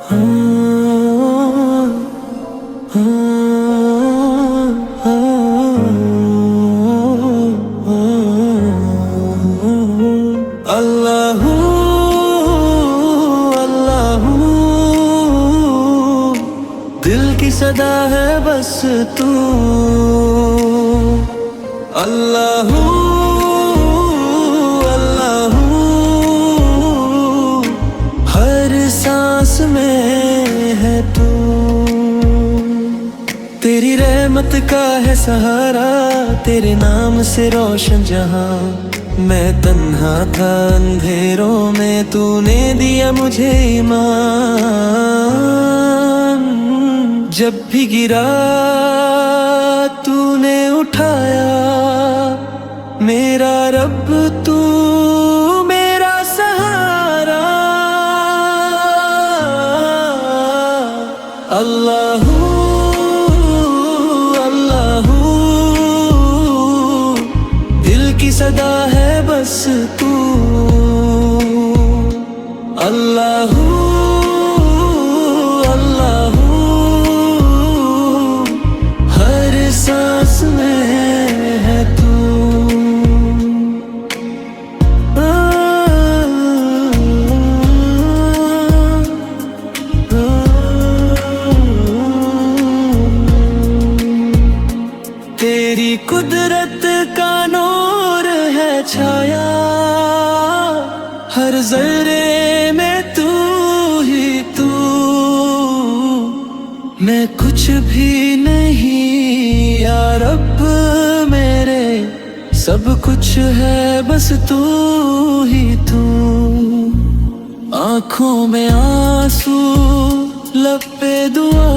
अल्लाहू अल्लाहू दिल की सदा है बस तू। अल्लाहू अल्लाहू हर सांस में है तू। तेरी रहमत का है सहारा, तेरे नाम से रोशन जहां। मैं तन्हा था अंधेरों में, तूने दिया मुझे ईमान। जब भी गिरा तूने उठाया, मेरा रब तू मेरा सहारा। अल्लाहू अल्लाहू दिल की सदा है बस तू। अल्लाहू अल्लाहू हर सांस में है तू। तेरी कुदरत का नूर है छाया, हर जर्रे में तू ही तू। मैं कुछ भी नहीं या रब मेरे, सब कुछ है बस तू ही तू। आँखों में आंसू लब पे दुआ,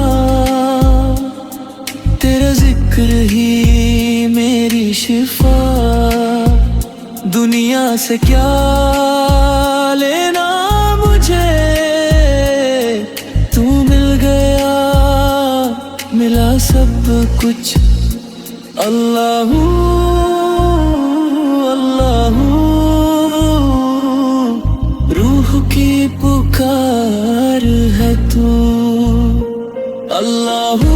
तेरा जिक्र ही मेरी शिफा। दुनिया से क्या लेना मुझे, तू मिल गया मिला सब कुछ। अल्लाहू अल्लाहू रूह की पुकार है तू। अल्लाहू